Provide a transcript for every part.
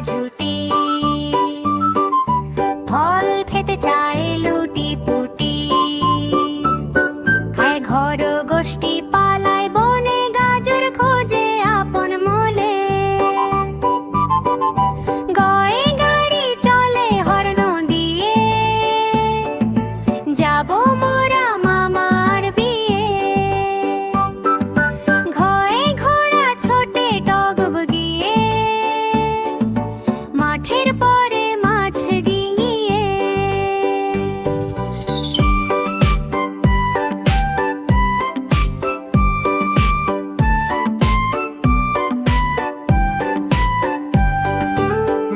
ঝুটি, ফল খেতে চায় লুটি পুটি, খায় ঘর গোষ্ঠী, পালায় বনে, গাজর খোঁজে আপন মনে। গয়ে গাড়ি চলে হর্ন দিয়ে, যাবো মোরা মামার বিয়ে। ঘয়ে ঘোড়া ছোটে টগব গিয়ে, মাঠের পরে মাঠ গিয়ে।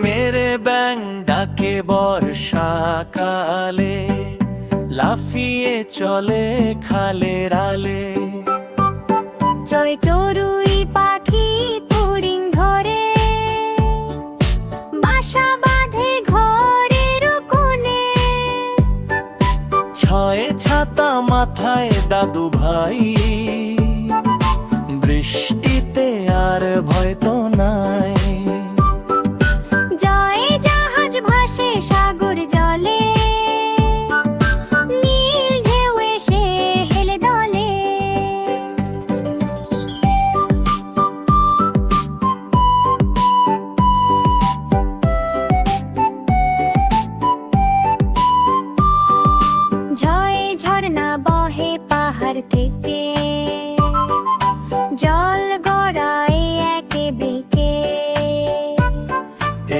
মেরে ব্যাং ডাকে বর্ষাকালে, লাফিয়ে চলে খালের আলে। চই চড়ুই পাখি ফড়িং ধরে, বাসা বাঁধে ঘরের কোণে। ছয়ে ছাতা মাথায় দাদু ভাই, বৃষ্টিতে আর ভয় তো নাই। জয়ে জাহাজ ভাসে সাগর জলে, নীল ঢেউ এসে হেলে দলে। ঝয়ে ঝর্ণা বহে পাহাড় থেকে, জল গড়ায় একে বেঁকে।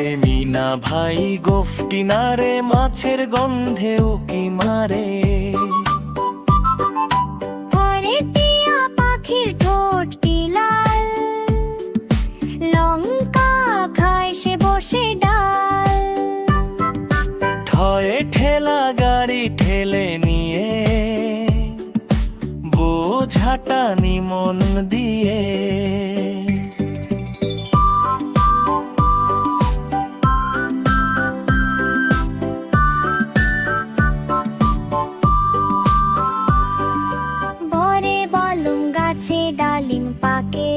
এ মিনা ভাই গোফটি নারে, মাছের গন্ধে উকি মারে। ঘরে টিয়া পাখির ঠোঁটটি লাল, লঙ্কা খায় সে বসে ডাল। ঠয়ে ঠেলা গাড়ি ঠেলে নিয়ে, বোঝাটা নিমন দিয়ে। ভরে বলুম গাছে ডালিম পাকে,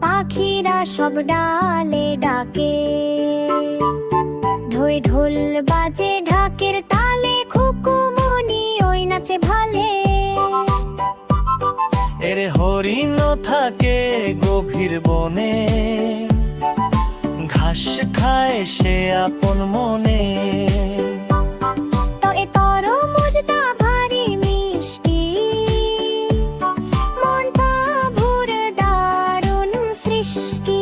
পাখিরা সব ডালে ডাকে। ঢোল ঢোল বাজে ঢাকের তালে, খুকুমনি ওই নাচে ভালে। এর হরিণ থাকে গভীর বনে, ঘাস খায় সে আপন মনে। তো এ তরমুজটা ভারী মিষ্টি, মনটা ভুর দারুণ সৃষ্টি।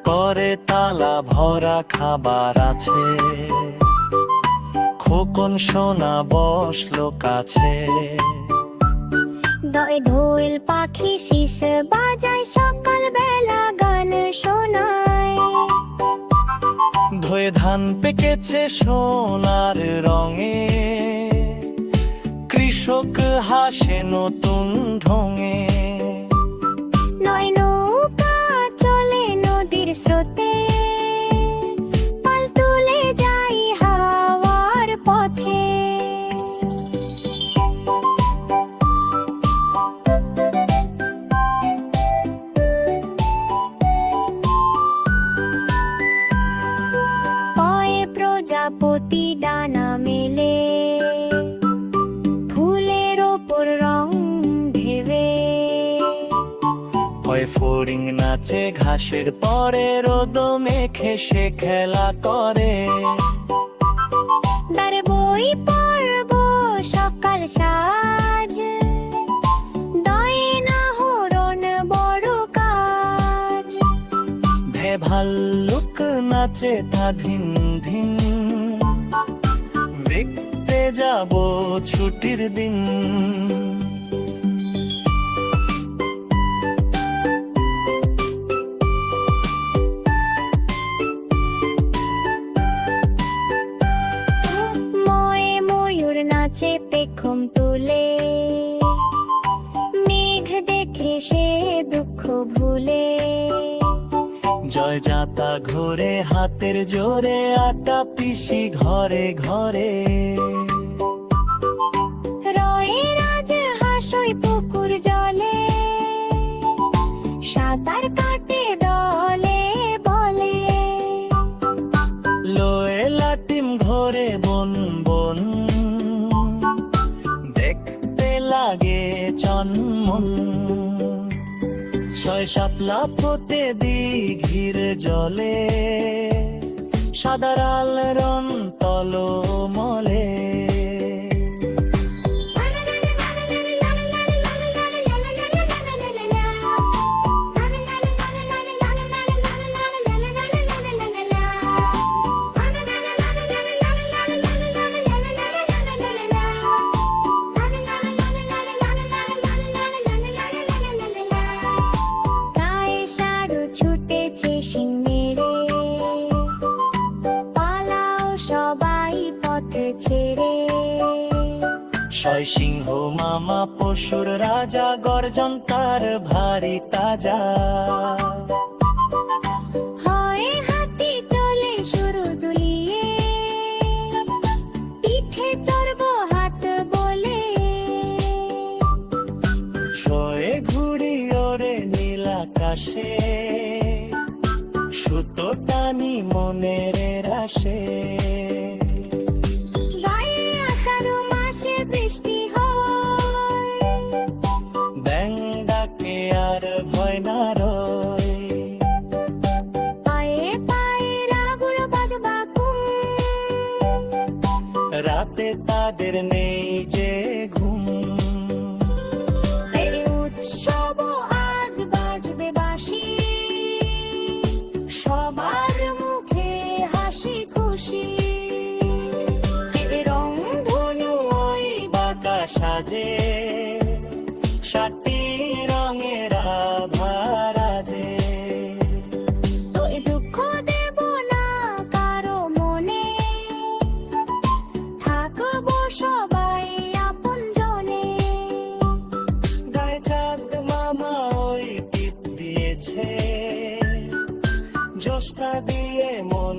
করে তালা ভরা খাবার আছে, খোকন সোনা বসলো কাছে। দয়ে ঢোল পাখি শিস বাজায়, সকাল বেলা গান শোনায়। ধোয়ে ধান পেকেছে সোনার রঙে, কৃষক হাসে নতুন ঢঙে। নয় নৌকা চলে নদীর স্রোতে, পাল তুলে যাই হাওয়ার পথে। পয়ে প্রজাপতি ডানা মেলে, ফুলের ওপর রং ঢেবে। হয় ফড়িং নাচে ঘাসের পরে, রোদ মেখে সে খেলা করে। তার বই পড়ব সকাল সাজ, দয়ে না হরণ বড় কাজ। ভে ভাল্লুক নাচে তা ধিন ধিন, দেখতে যাব ছুটির দিন। ময়ে ময়ূর নাচে পেখম তুলে, মেঘ দেখে সে দুঃখ ভুলে। জয় যাতা ঘোরে হাতের জোরে আটা পিসি ঘরে ঘরে রয়ে রাজ হাসই পুকুর জলে সাঁতার কাটে দলে বলে লয়ে লাটিম ঘরে বন বন দেখতে লাগে চনমন ছয় শাপলা ফোটে দিঘির জলে সাদারাল রন তলমলে গায়ে সারু ছুটেছে শিং মেরে পালাও সবাই পথ ছেড়ে ছয় সিংহ মামা পশুর রাজা গর্জন তার ভারী তাজা হয় হাতি চলে শুরু দুলিয়ে পিঠে চড়বো হাত বলে শয়ে ঘুড়ি ওরে নীল আকাশে সুতো টানি মনের রাশে গায়ে আষাঢ় মাসে বৃষ্টি হয় ব্যাং ডাকে আর ভয় না রয় পায়ে পায়ে রাগুড় বাজবা ঘুম রাতে তাদের নেই যে ঘুম এই উৎসব আজ বাজবে বাঁশি সবার মুখে হাসি খুশি রং ধনু ওই বাঁকা সাজে সাতটি রঙের আভারাজে ওই দুঃখ দেব না কারো মনে থাকবো সবাই আপন জনে গায়ে চাঁদ মামা ওই টিপ দিয়েছে জ্যোৎস্না দিয়ে মন